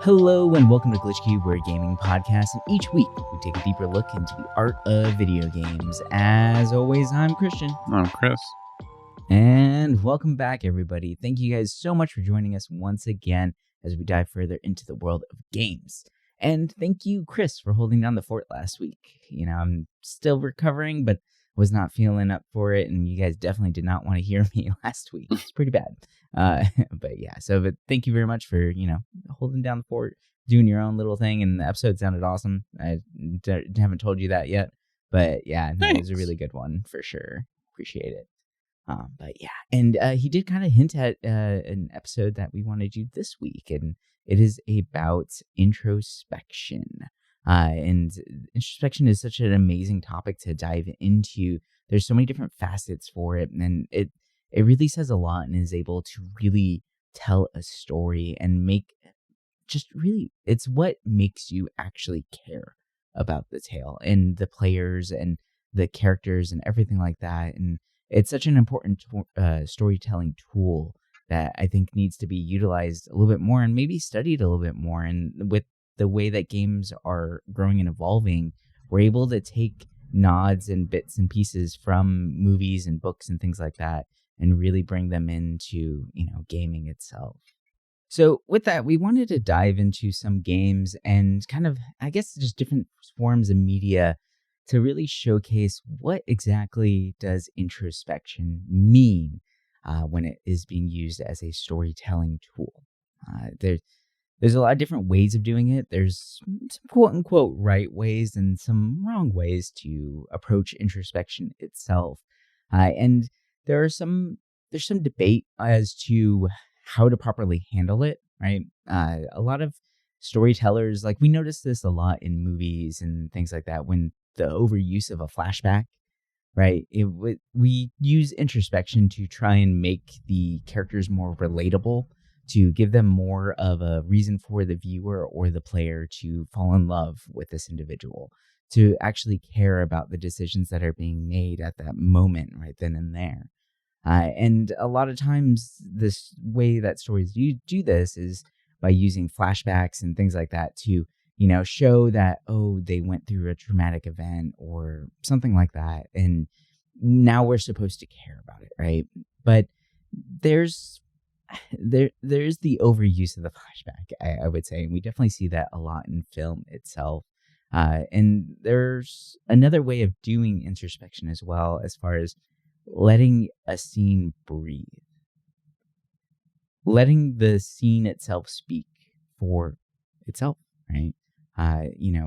Hello and welcome to Glitch Cube, we're a gaming podcast, and each week we take a deeper look into the art of video games. As always, I'm Christian. I'm Chris. And welcome back, everybody. Thank you guys so much for joining us once again as we dive further into the world of games. And thank you, Chris, for holding down the fort last week. You know, I'm still recovering, but was not feeling up for it, and you guys definitely did not want to hear me last week. It's pretty bad. But thank you very much for, holding down the fort, doing your own little thing, and the episode sounded awesome. I haven't told you that yet, but yeah, no, it was a really good one for sure. Appreciate it. And he did kind of hint at an episode that we want to do this week, and it is about introspection. And introspection is such an amazing topic to dive into. There's so many different facets for it, and it really says a lot and is able to really tell a story and it's what makes you actually care about the tale and the players and the characters and everything like that. And it's such an important storytelling tool that I think needs to be utilized a little bit more and maybe studied a little bit more. And with the way that games are growing and evolving, we're able to take nods and bits and pieces from movies and books and things like that and really bring them into, gaming itself. So with that, we wanted to dive into some games and kind of, I guess, just different forms of media to really showcase what exactly does introspection mean when it is being used as a storytelling tool. There's a lot of different ways of doing it. There's some quote-unquote right ways and some wrong ways to approach introspection itself. And there's some debate as to how to properly handle it, right? A lot of storytellers, we notice this a lot in movies and things like that, when the overuse of a flashback, right? We use introspection to try and make the characters more relatable, to give them more of a reason for the viewer or the player to fall in love with this individual, to actually care about the decisions that are being made at that moment, right then and there. And a lot of times, this way that stories do this is by using flashbacks and things like that to, show that, they went through a traumatic event or something like that. And now we're supposed to care about it, right? But there's the overuse of the flashback, I would say. And we definitely see that a lot in film itself. And there's another way of doing introspection as well, as far as letting a scene breathe. Letting the scene itself speak for itself, right?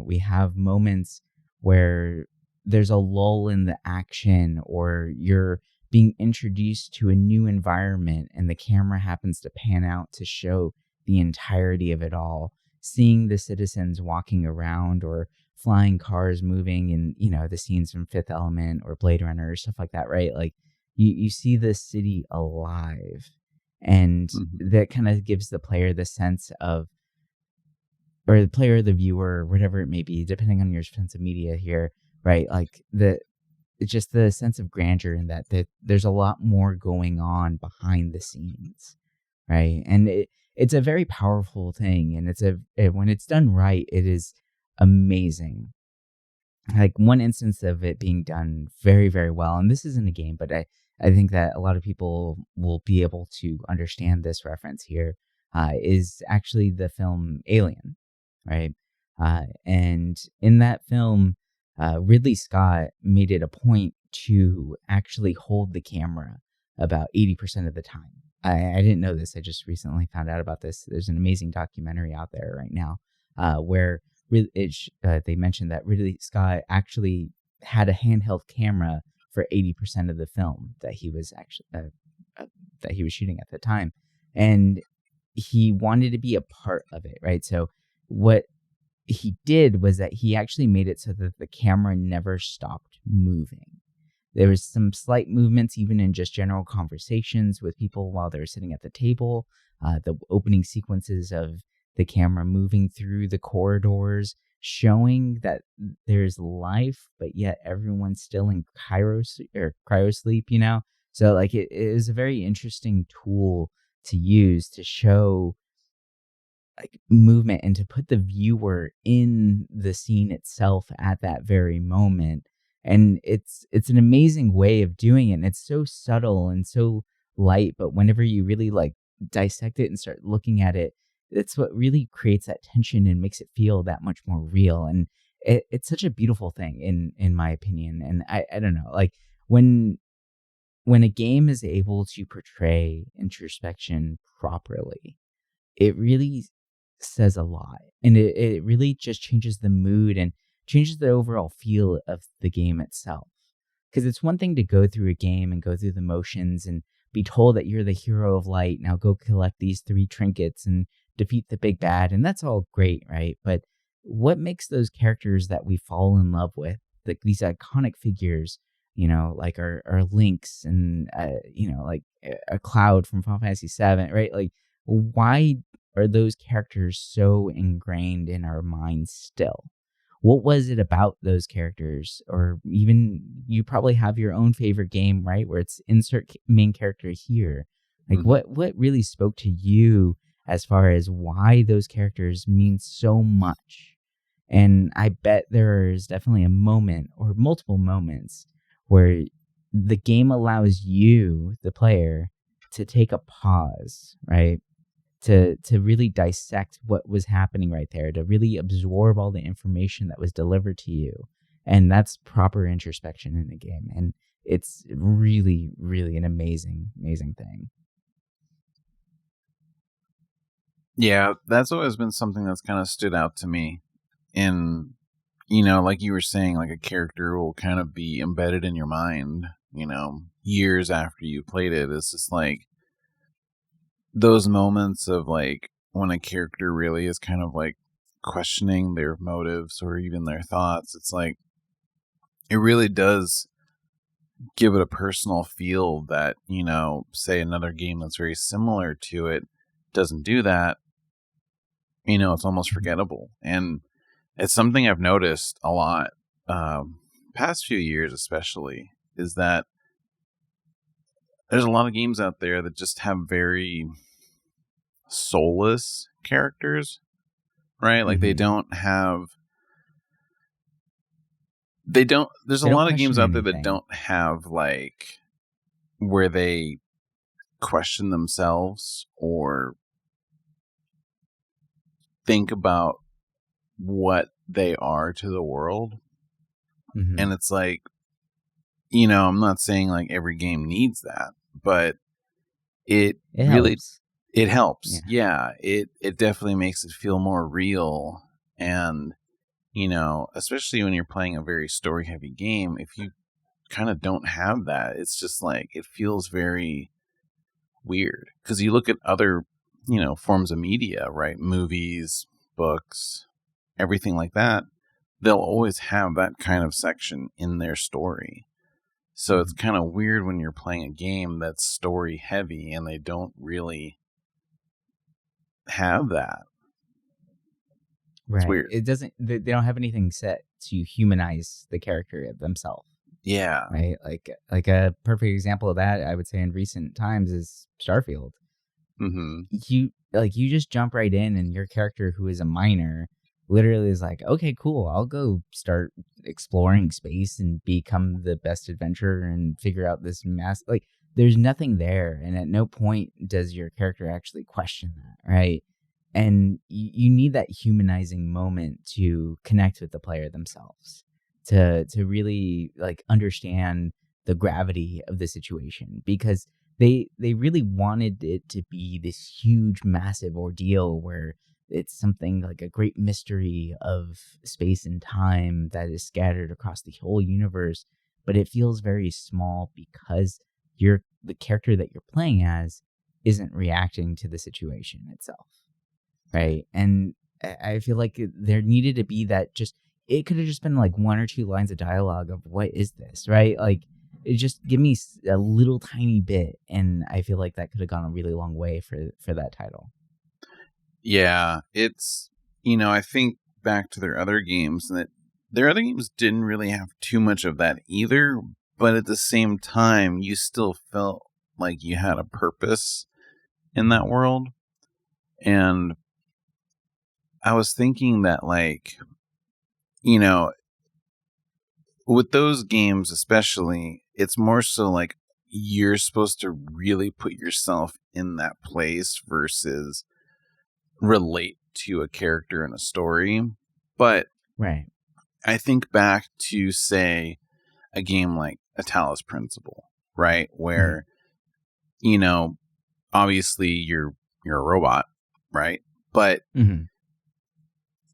We have moments where there's a lull in the action, or you're being introduced to a new environment and the camera happens to pan out to show the entirety of it all, seeing the citizens walking around or flying cars moving, and the scenes from Fifth Element or Blade Runner or stuff like that, right? You see the city alive, and that kind of gives the player the sense of, or the player, the viewer, whatever it may be, depending on your sense of media here, right? It's just the sense of grandeur in that there's a lot more going on behind the scenes, right? And it's a very powerful thing, and when it's done right, it is amazing. One instance of it being done very, very well, and this isn't a game, but I think that a lot of people will be able to understand this reference here, is actually the film Alien, right? And in that film, Ridley Scott made it a point to actually hold the camera about 80% of the time. I didn't know this. I just recently found out about this. There's an amazing documentary out there right now where they mentioned that Ridley Scott actually had a handheld camera for 80% of the film that he was actually that he was shooting at the time, and he wanted to be a part of it, right? So what he did was that he actually made it so that the camera never stopped moving. There was some slight movements, even in just general conversations with people while they were sitting at the table. The opening sequences of the camera moving through the corridors, showing that there's life, but yet everyone's still in cryosleep, So it is a very interesting tool to use to show like movement and to put the viewer in the scene itself at that very moment. And it's an amazing way of doing it. And it's so subtle and so light, but whenever you really like dissect it and start looking at it, it's what really creates that tension and makes it feel that much more real. And it's such a beautiful thing in my opinion. And I don't know, like when a game is able to portray introspection properly, it really says a lot. And it really just changes the mood and changes the overall feel of the game itself. Because it's one thing to go through a game and go through the motions and be told that you're the hero of light. Now go collect these 3 trinkets and defeat the big bad. And that's all great, right? But what makes those characters that we fall in love with, like these iconic figures, like our Lynx and, like a Cloud from Final Fantasy VII, right? Like, why are those characters so ingrained in our minds still? What was it about those characters? Or even you probably have your own favorite game, right? Where it's insert main character here. Like what really spoke to you as far as why those characters mean so much? And I bet there is definitely a moment or multiple moments where the game allows you, the player, to take a pause, right? To really dissect what was happening right there, to really absorb all the information that was delivered to you. And that's proper introspection in a game. And it's really, really an amazing, amazing thing. Yeah, that's always been something that's kind of stood out to me. In, like you were saying, like a character will kind of be embedded in your mind, years after you played it. It's just like those moments of like when a character really is kind of like questioning their motives or even their thoughts. It's like it really does give it a personal feel that, say another game that's very similar to it doesn't do that. It's almost forgettable. And it's something I've noticed a lot, past few years especially, is that there's a lot of games out there that just have very soulless characters, right? Like there's a lot of games out there that don't have like where they question themselves or think about what they are to the world. And it's like, I'm not saying like every game needs that, but it really helps. It helps. Yeah. It definitely makes it feel more real. And, especially when you're playing a very story heavy game, if you kind of don't have that, it's just like, it feels very weird. Because you look at other, forms of media, right? Movies, books, everything like that. They'll always have that kind of section in their story. So it's kind of weird when you're playing a game that's story heavy and they don't really have that. Right. It's weird. It doesn't. They don't have anything set to humanize the character themselves. Yeah. Right. Like a perfect example of that, I would say, in recent times is Starfield. You just jump right in, and your character, who is a miner, literally is like, okay, cool, I'll go start exploring space and become the best adventurer and figure out this mass. Like, there's nothing there, and at no point does your character actually question that, right? And you need that humanizing moment to connect with the player themselves, to really like understand the gravity of the situation, because they really wanted it to be this huge, massive ordeal where it's something like a great mystery of space and time that is scattered across the whole universe, but it feels very small because the character that you're playing as isn't reacting to the situation itself, right? And I feel like there needed to be that. Just it could have just been like 1 or 2 lines of dialogue of what is this, right? Like, it just give me a little tiny bit, and I feel like that could have gone a really long way for that title. Yeah, it's, I think back to their other games, and that their other games didn't really have too much of that either, but at the same time, you still felt like you had a purpose in that world. And I was thinking that, like, you know, with those games especially, it's more so like you're supposed to really put yourself in that place versus relate to a character in a story. But Right. I think back to, say, a game like A Talos Principle, right? Mm-hmm. Where, obviously you're a robot, right? But Mm-hmm.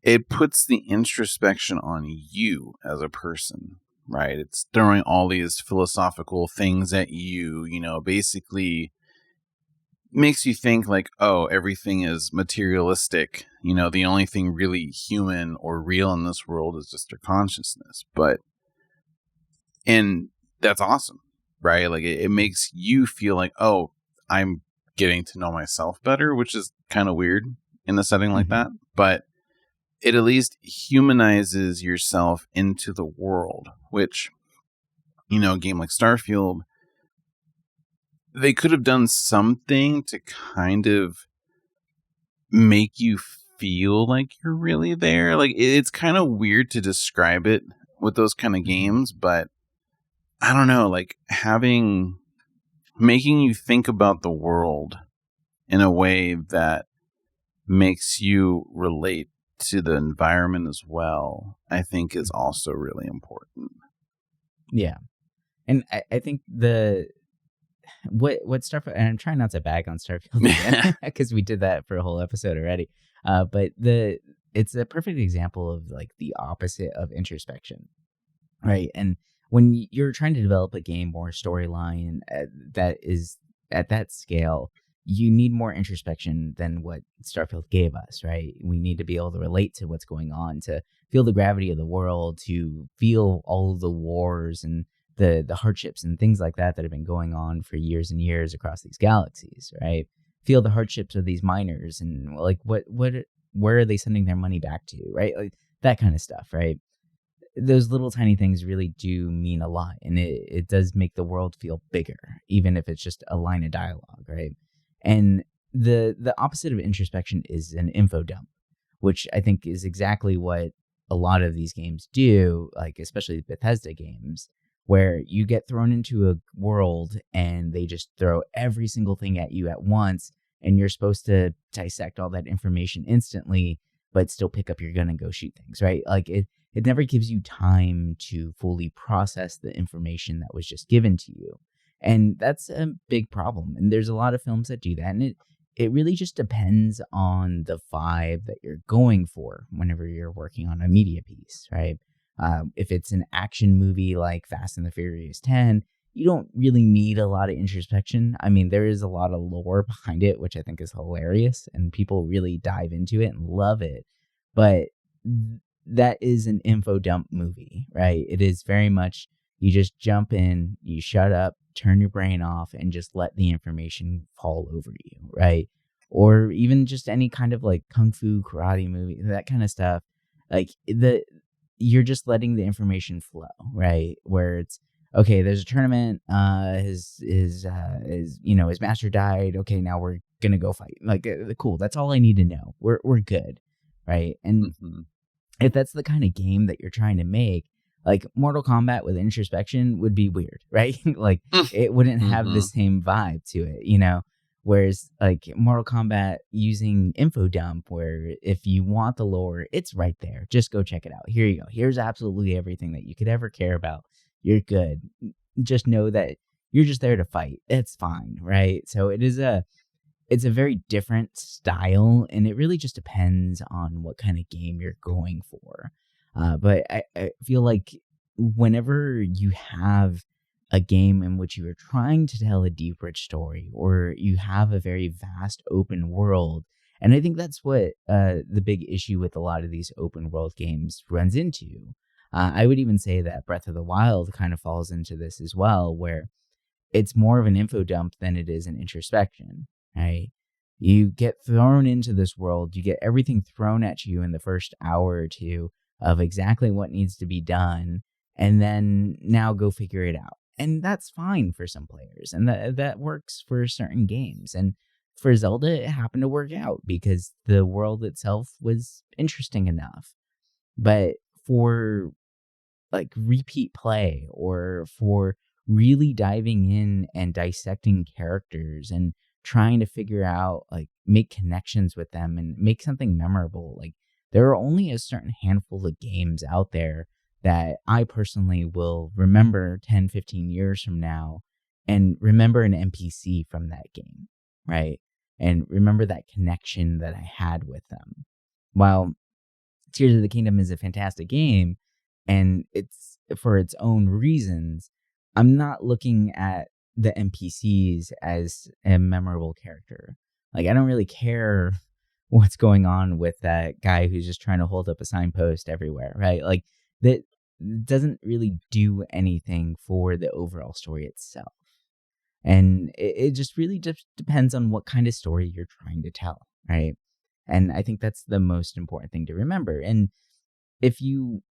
it puts the introspection on you as a person, right? It's throwing all these philosophical things at you, basically makes you think like, oh, everything is materialistic. The only thing really human or real in this world is just our consciousness. And that's awesome, right? Like it makes you feel like, oh, I'm getting to know myself better, which is kind of weird in a setting like Mm-hmm. that. But it at least humanizes yourself into the world, which, a game like Starfield, they could have done something to kind of make you feel like you're really there. Like it's kind of weird to describe it with those kind of Mm-hmm. games, but I don't know, like making you think about the world in a way that makes you relate to the environment as well, I think is Mm-hmm. also really important. Yeah. And I think what Starfield, and I'm trying not to bag on Starfield again because we did that for a whole episode already. But it's a perfect example of like the opposite of introspection, right? And when you're trying to develop a game or a storyline that is at that scale, you need more introspection than what Starfield gave us, right? We need to be able to relate to what's going on, to feel the gravity of the world, to feel all of the wars and the hardships and things like that have been going on for years and years across these galaxies, right? Feel the hardships of these miners and like what where are they sending their money back to, right? Like that kind of stuff, right? Those little tiny things really do mean a lot, and it does make the world feel bigger, even if it's just a line of dialogue, right? And the opposite of introspection is an info dump, which I think is exactly what a lot of these games do, like especially Bethesda games, where you get thrown into a world and they just throw every single thing at you at once, and you're supposed to dissect all that information instantly, but still pick up your gun and go shoot things, right? Like it never gives you time to fully process the information that was just given to you. And that's a big problem. And there's a lot of films that do that. And it really just depends on the vibe that you're going for whenever you're working on a media piece, right? If it's an action movie like Fast and the Furious 10, you don't really need a lot of introspection. I mean, there is a lot of lore behind it, which I think is hilarious, and people really dive into it and love it. But that is an info dump movie, right? It is very much you just jump in, you shut up, turn your brain off, and just let the information fall over you, right? Or even just any kind of like kung fu karate movie, that kind of stuff. Like you're just letting the information flow, right? Where it's okay, there's a tournament, his master died. Okay, now we're gonna go fight. Like cool, that's all I need to know. We're good, right? And Mm-hmm. if that's the kind of game that you're trying to make, like Mortal Kombat with introspection would be weird, right? Like it wouldn't have the Mm-hmm. same vibe to it. Whereas like Mortal Kombat using info dump, where if you want the lore, it's right there. Just go check it out. Here you go. Here's absolutely everything that you could ever care about. You're good. Just know that you're just there to fight. It's fine, right? So it's a very different style, and it really just depends on what kind of game you're going for. But I feel like whenever you have a game in which you are trying to tell a deep, rich story, or you have a very vast open world, and I think that's what the big issue with a lot of these open world games runs into. I would even say that Breath of the Wild kind of falls into this as well, where it's more of an info dump than it is an introspection, right? You get thrown into this world, you get everything thrown at you in the first hour or two of exactly what needs to be done, and then now go figure it out. And that's fine for some players, and that works for certain games. And For Zelda, it happened to work out because the world itself was interesting enough. But for like repeat play or for really diving in and dissecting characters and trying to figure out like make connections with them and make something memorable, like there are only a certain handful of games out there that I personally will remember 10, 15 years from now and remember an NPC from that game, right? And remember that connection that I had with them. While Tears of the Kingdom is a fantastic game and it's for its own reasons, I'm not looking at the NPCs as a memorable character. Like, I don't really care what's going on with that guy who's just trying to hold up a signpost everywhere, right? Like, that doesn't really do anything for the overall story itself. And it just really just depends on what kind of story you're trying to tell, right? And I think that's the most important thing to remember. And if you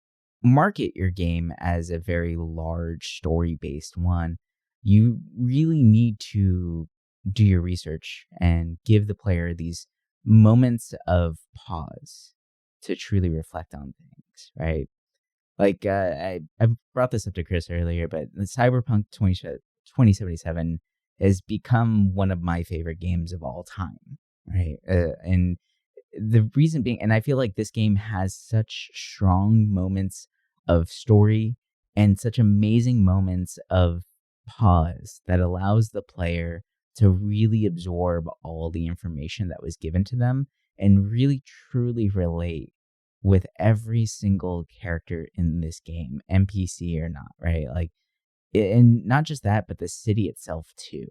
market your game as a very large story based one, you really need to do your research and give the player these moments of pause to truly reflect on things, right? Like, I brought this up to Chris earlier, but the Cyberpunk 2077 has become one of my favorite games of all time, right? And the reason being, and I feel like this game has such strong moments of story and such amazing moments of pause that allows the player to really absorb all the information that was given to them and really truly relate with every single character in this game, NPC or not, right? Like, and not just that, but the city itself too.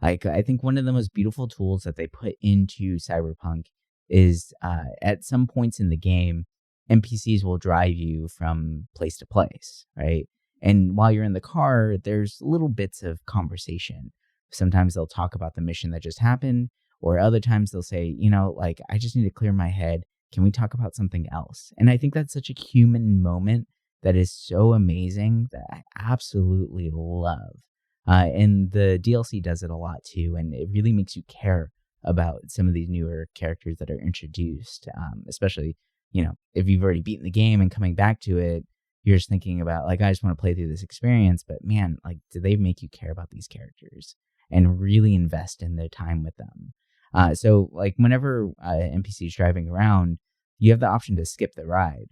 Like, I think one of the most beautiful tools that they put into Cyberpunk is at some points in the game, NPCs will drive you from place to place, right? And while you're in the car, there's little bits of conversation. Sometimes they'll talk about the mission that just happened, or other times they'll say, like, I just need to clear my head. Can we talk about something else? And I think that's such a human moment that is so amazing that I absolutely love. And the DLC does it a lot too, and it really makes you care about some of these newer characters that are introduced. Especially, if you've already beaten the game and coming back to it, you're just thinking about like, I just want to play through this experience. But man, like, do they make you care about these characters and really invest in their time with them? So like whenever NPC is driving around, you have the option to skip the ride.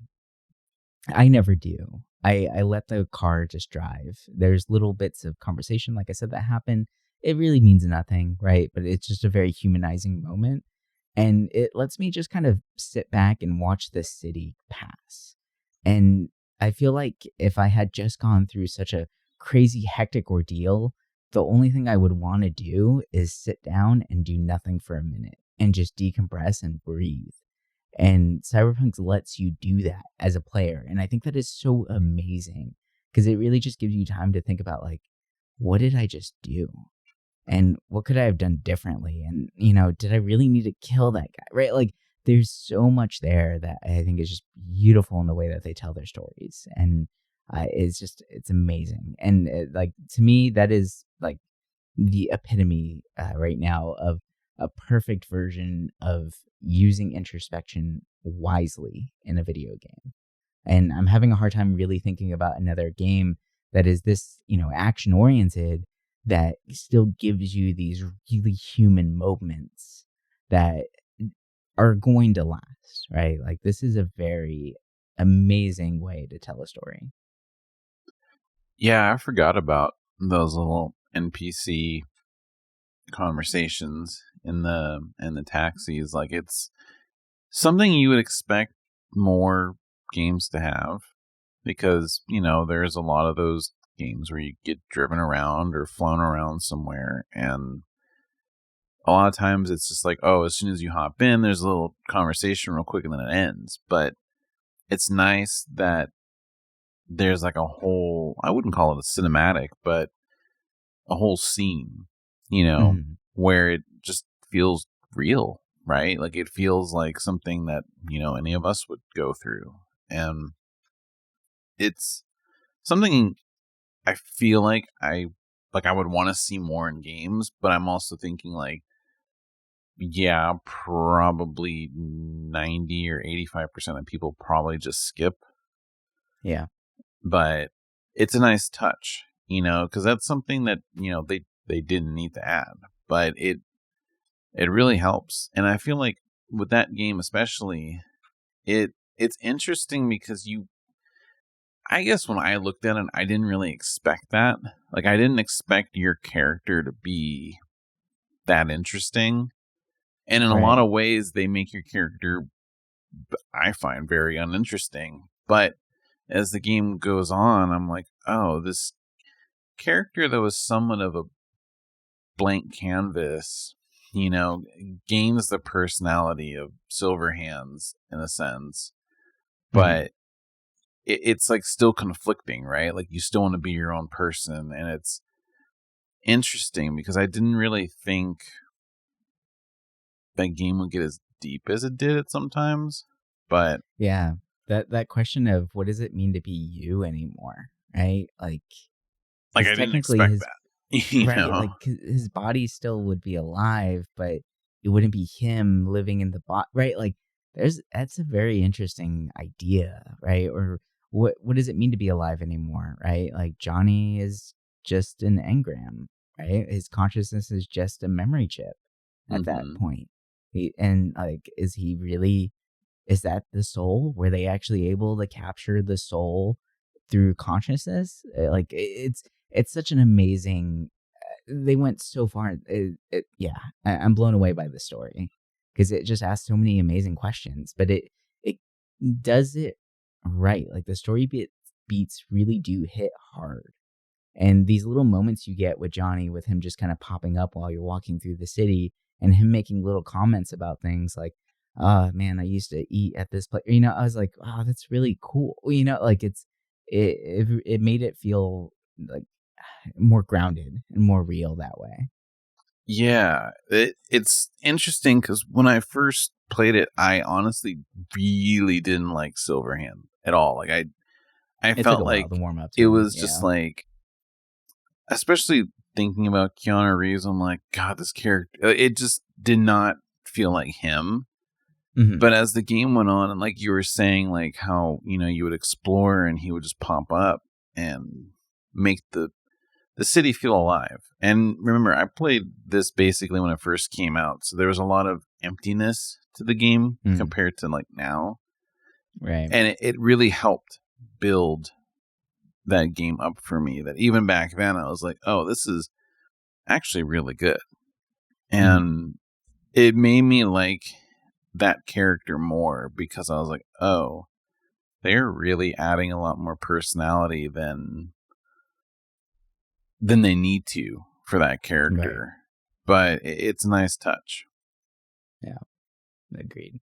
I never do. I let the car just drive. There's little bits of conversation, like I said, that happen. It really means nothing, right? But it's just a very humanizing moment. And it lets me just kind of sit back and watch the city pass. And I feel like if I had just gone through such a crazy, hectic ordeal, the only thing I would want to do is sit down and do nothing for a minute and just decompress and breathe. And Cyberpunk lets you do that as a player. And I think that is so amazing because it really just gives you time to think about, like, what did I just do? And what could I have done differently? And, did I really need to kill that guy? Right? Like, there's so much there that I think is just beautiful in the way that they tell their stories. And it's amazing. And like, to me, that is like the epitome right now of a perfect version of using introspection wisely in a video game. And I'm having a hard time really thinking about another game that is this, action oriented that still gives you these really human moments that are going to last, right? Like, this is a very amazing way to tell a story. Yeah, I forgot about those little NPC conversations in the taxis. Like, it's something you would expect more games to have because, there's a lot of those games where you get driven around or flown around somewhere, and a lot of times it's just like, oh, as soon as you hop in, there's a little conversation real quick and then it ends. But it's nice that there's like a whole, I wouldn't call it a cinematic, but a whole scene, Mm-hmm. where it just feels real, right? Like, it feels like something that, any of us would go through. And it's something I feel like I would want to see more in games, but I'm also thinking like, yeah, probably 90 or 85% of people probably just skip. Yeah. But it's a nice touch, because that's something that, they didn't need to add, but it really helps. And I feel like with that game especially, it's interesting because I guess when I looked at it, I didn't really expect that. Like, I didn't expect your character to be that interesting. And in a lot Right. of ways, they make your character, I find, very uninteresting. But as the game goes on, I'm like, oh, this character that was somewhat of a blank canvas, gains the personality of Silverhands in a sense. Hmm. But it's like still conflicting, right? Like, you still want to be your own person. And it's interesting because I didn't really think that game would get as deep as it did at sometimes. But Yeah. That question of what does it mean to be you anymore, right? Like, like, because I didn't technically expect his that, right, like his body still would be alive, but it wouldn't be him living in the body, right? Like, that's a very interesting idea, right? Or what does it mean to be alive anymore, right? Like Johnny is just an engram, right? His consciousness is just a memory chip at that Hmm. point. And like, is he really? Is that the soul? Were they actually able to capture the soul through consciousness? Like, it's such an amazing. They went so far. Yeah, I'm blown away by the story because it just asks so many amazing questions. But it does it right. Like the beats really do hit hard. And these little moments you get with Johnny, with him just kind of popping up while you're walking through the city and him making little comments about things like, oh man, I used to eat at this place. I was like, wow, that's really cool. Like it made it feel like more grounded and more real that way. Yeah, it's interesting because when I first played it, I honestly really didn't like Silverhand at all. Like, I It took felt a while like to warm up it to him. was just Yeah. like, especially thinking about Keanu Reeves, I'm like, God, this character, it just did not feel like him. Hmm. But as the game went on, and like you were saying, like how, you would explore and he would just pop up and make the city feel alive. And remember, I played this basically when it first came out, so there was a lot of emptiness to the game Mm, compared to like now, right. and it really helped build that game up for me. That even back then, I was like, oh, this is actually really good, Hmm. and it made me like that character more because I was like, oh, they're really adding a lot more personality than they need to for that Right. character. But it's a nice touch. Yeah. Agreed.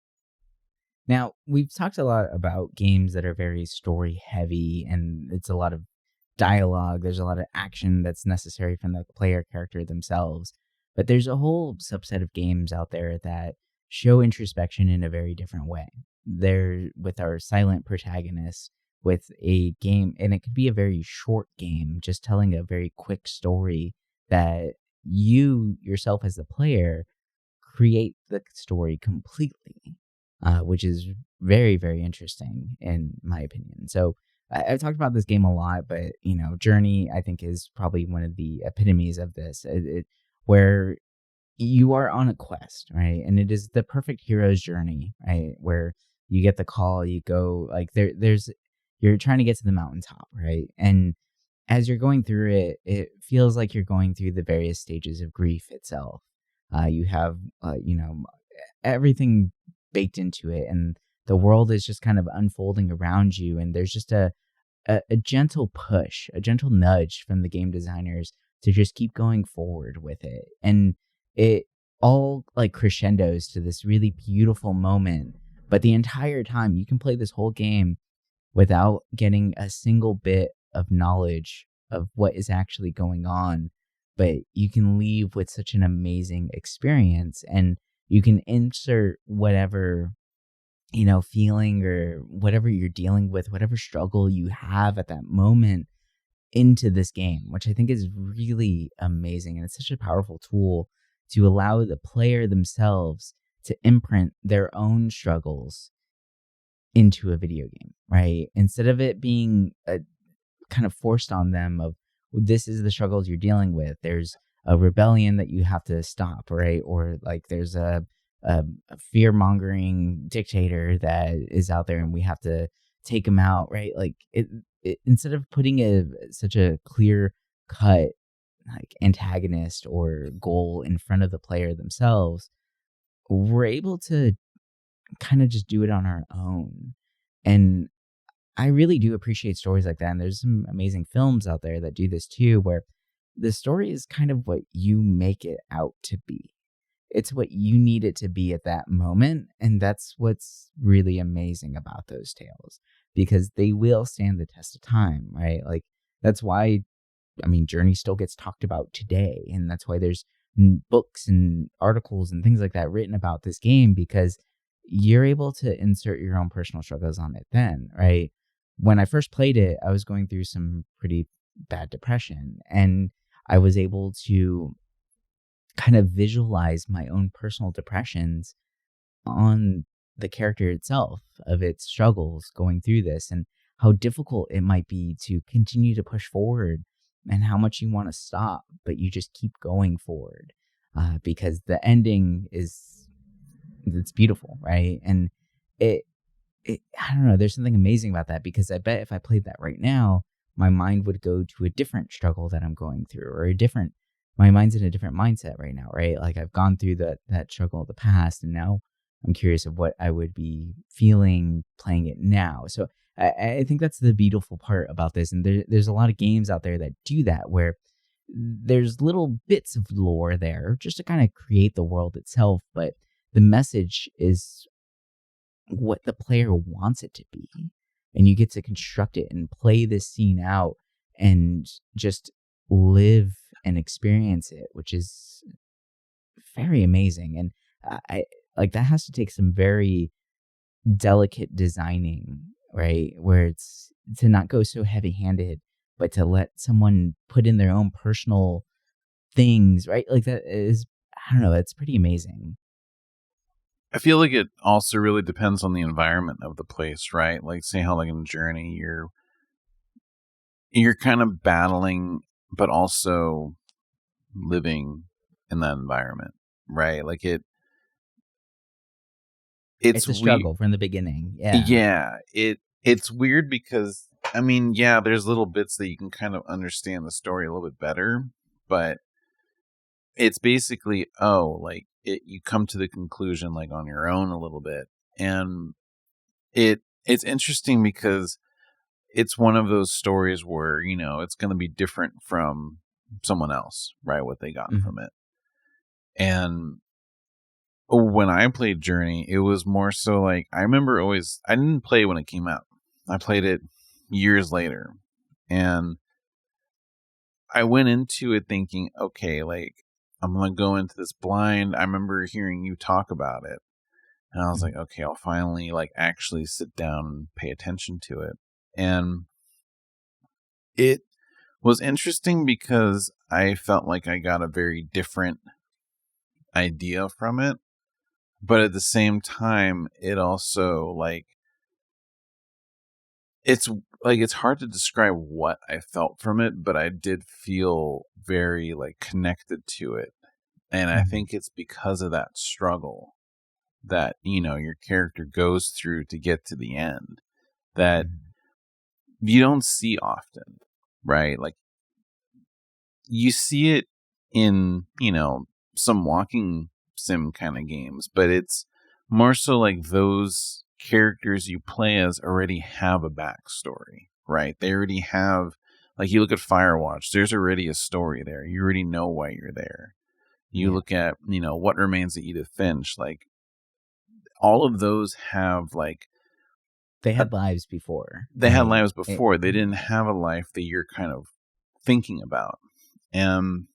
Now, we've talked a lot about games that are very story heavy and it's a lot of dialogue. There's a lot of action that's necessary from the player character themselves. But there's a whole subset of games out there that show introspection in a very different way. They're with our silent protagonists, with a game, and it could be a very short game, just telling a very quick story that you yourself as the player create the story completely, which is very, very interesting in my opinion. So I've talked about this game a lot, but Journey I think is probably one of the epitomes of this, where you are on a quest, right? And it is the perfect hero's journey, right? Where you get the call, you go like there's you're trying to get to the mountaintop, right? And as you're going through it, it feels like you're going through the various stages of grief itself. You have, everything baked into it, and the world is just kind of unfolding around you. And there's just a gentle push, a gentle nudge from the game designers to just keep going forward with it. And it all like crescendos to this really beautiful moment. But the entire time, you can play this whole game without getting a single bit of knowledge of what is actually going on. But you can leave with such an amazing experience, and you can insert whatever, feeling or whatever you're dealing with, whatever struggle you have at that moment into this game, which I think is really amazing. And it's such a powerful tool to allow the player themselves to imprint their own struggles into a video game, right? Instead of it being a kind of forced on them of, this is the struggles you're dealing with. There's a rebellion that you have to stop, right? Or like there's a fear mongering dictator that is out there and we have to take him out, right? Like it instead of putting such a clear cut like antagonist or goal in front of the player themselves, we're able to kind of just do it on our own. And I really do appreciate stories like that. And there's some amazing films out there that do this too, where the story is kind of what you make it out to be. It's what you need it to be at that moment. And that's what's really amazing about those tales, because they will stand the test of time, right? Like, that's why, I mean, Journey still gets talked about today. And that's why there's books and articles and things like that written about this game, because you're able to insert your own personal struggles on it then, right? When I first played it, I was going through some pretty bad depression, and I was able to kind of visualize my own personal depressions on the character itself, of its struggles going through this, and how difficult it might be to continue to push forward, and how much you want to stop, but you just keep going forward, because the ending it's beautiful, right? And it I don't know, there's something amazing about that, because I bet if I played that right now, my mind would go to a different struggle that I'm going through, or my mind's in a different mindset right now, right? Like, I've gone through that struggle of the past, and now I'm curious of what I would be feeling playing it now. So I think that's the beautiful part about this. And there's a lot of games out there that do that, where there's little bits of lore there just to kind of create the world itself, but the message is what the player wants it to be. And you get to construct it and play this scene out and just live and experience it, which is very amazing. And I like, that has to take some very delicate designing, right? Where it's to not go so heavy handed, but to let someone put in their own personal things, right? Like, that is, I don't know, that's pretty amazing. I feel like it also really depends on the environment of the place, right? Like, say how like in Journey, you're kind of battling, but also living in that environment, right? Like it's It's a struggle from the beginning. Yeah. yeah, it's weird because, I mean, yeah, there's little bits that you can kind of understand the story a little bit better, but it's basically, you come to the conclusion like on your own a little bit. And it's interesting because it's one of those stories where, it's going to be different from someone else, right? What they got from it. And when I played Journey, it was more so like, I remember I didn't play it when it came out. I played it years later. And I went into it thinking, okay, like, I'm going to go into this blind. I remember hearing you talk about it. And I was like, okay, I'll finally like actually sit down and pay attention to it. And it was interesting because I felt like I got a very different idea from it. But at the same time, it also it's hard to describe what I felt from it, but I did feel very like connected to it. And I think it's because of that struggle that, your character goes through to get to the end that you don't see often, right? Like, you see it in, some walking sim kind of games, but it's more so like those characters you play as already have a backstory, right? They already have, like, you look at Firewatch, there's already a story there. You already know why you're there. You look at, What Remains of Edith Finch, like, all of those have like, They had lives before. they had lives before. They didn't have a life that you're kind of thinking about. And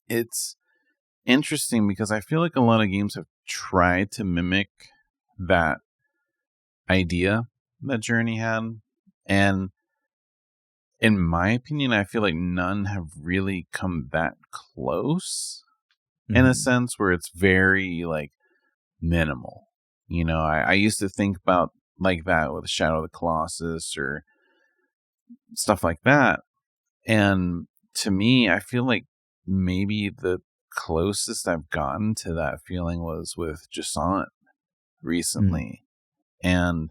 it's interesting because I feel like a lot of games have tried to mimic that idea that Journey had. And in my opinion, I feel like none have really come that close. in a sense where it's very like minimal. I used to think about like that with Shadow of the Colossus or stuff like that. And to me, I feel like maybe the closest I've gotten to that feeling was with Jasant recently. And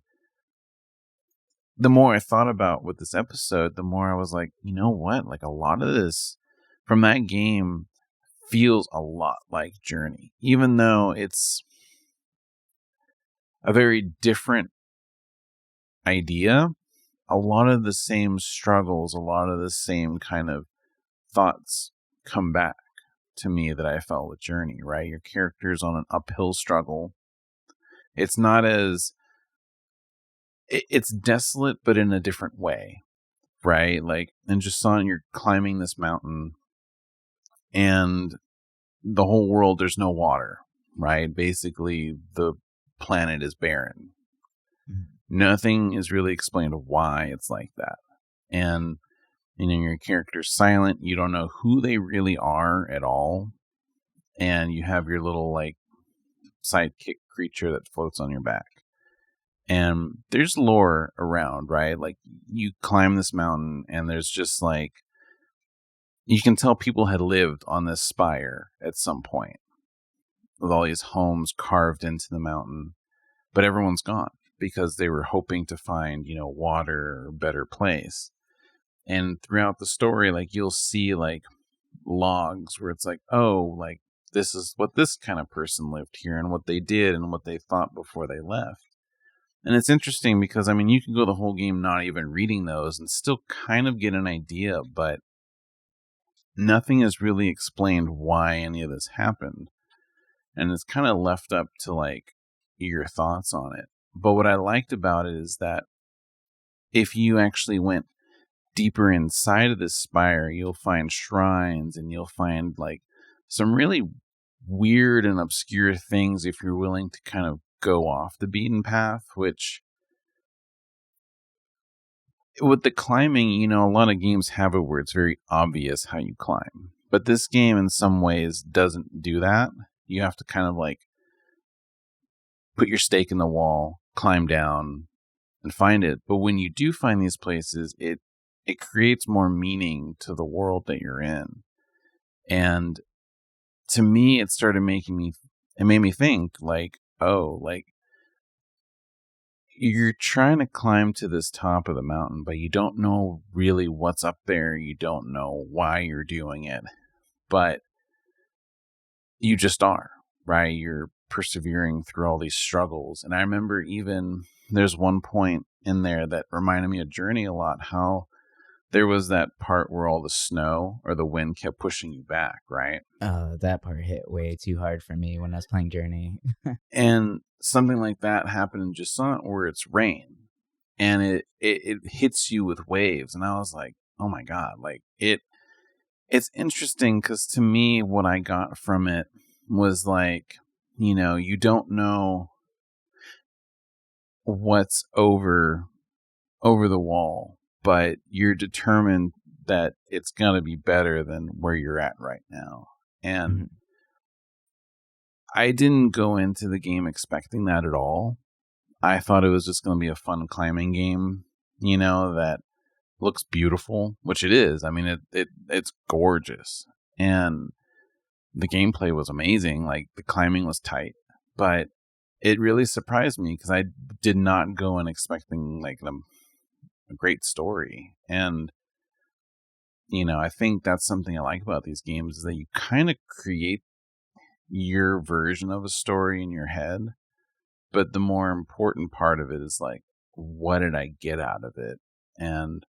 the more I thought about with this episode, the more I was like, you know what? Like a lot of this from that game feels a lot like Journey, even though it's a very different idea. A lot of the same struggles, a lot of the same kind of thoughts come back to me that I felt with Journey, right? Your character's on an uphill struggle. It's not as... It's desolate, but in a different way, right? Like, in Jasant, you're climbing this mountain, and the whole world, there's no water, right? Basically, the planet is barren. Nothing is really explained why it's like that. And, your character's silent. You don't know who they really are at all. And you have your little, like, sidekick creature that floats on your back. And there's lore around, right? Like, you climb this mountain, and there's just, like, you can tell people had lived on this spire at some point with all these homes carved into the mountain. But everyone's gone because they were hoping to find, water or a better place. And throughout the story, like, you'll see, like, logs where it's like, oh, like, this is what this kind of person lived here and what they did and what they thought before they left. And it's interesting because, you can go the whole game not even reading those and still kind of get an idea, but nothing is really explained why any of this happened. And it's kind of left up to, like, your thoughts on it. But what I liked about it is that if you actually went deeper inside of this spire, you'll find shrines and you'll find, like, some really weird and obscure things if you're willing to kind of go off the beaten path, which with the climbing, a lot of games have it where it's very obvious how you climb. But this game in some ways doesn't do that. You have to kind of like put your stake in the wall, climb down, and find it. But when you do find these places, it creates more meaning to the world that you're in. And to me, it made me think like, oh, like, you're trying to climb to this top of the mountain, but you don't know really what's up there. You don't know why you're doing it, but you just are, right? You're persevering through all these struggles. And I remember even there's one point in there that reminded me of Journey a lot, how there was that part where all the snow or the wind kept pushing you back, right? That part hit way too hard for me when I was playing Journey. And something like that happened in Jasant where it's rain and it hits you with waves. And I was like, oh my God, like it's interesting because to me, what I got from it was like, you don't know what's over the wall, but you're determined that it's going to be better than where you're at right now. And I didn't go into the game expecting that at all. I thought it was just going to be a fun climbing game, that looks beautiful, which it is. It's gorgeous. And the gameplay was amazing. Like, the climbing was tight. But it really surprised me because I did not go in expecting, like, a great story. And, I think that's something I like about these games is that you kind of create your version of a story in your head, but the more important part of it is like, what did I get out of it? And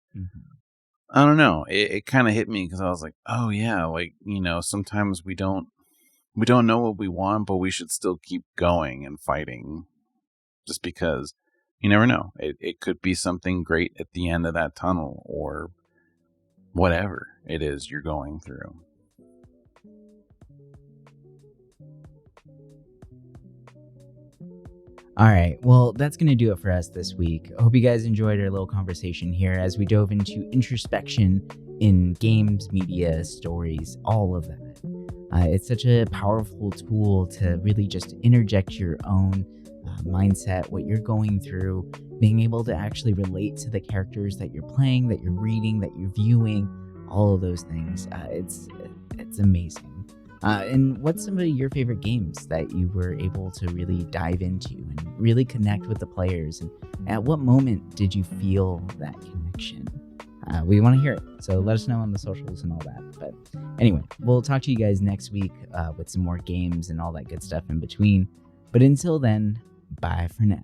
I don't know, it kind of hit me because I was like, oh yeah, like, sometimes we don't know what we want, but we should still keep going and fighting just because you never know, it could be something great at the end of that tunnel or whatever it is you're going through. All right, well, that's going to do it for us this week. I hope you guys enjoyed our little conversation here as we dove into introspection in games, media, stories, all of that. It's such a powerful tool to really just interject your own mindset, what you're going through, being able to actually relate to the characters that you're playing, that you're reading, that you're viewing, all of those things. It's amazing. And what's some of your favorite games that you were able to really dive into and really connect with the players? And at what moment did you feel that connection? We want to hear it. So let us know on the socials and all that. But anyway, we'll talk to you guys next week with some more games and all that good stuff in between. But until then, bye for now.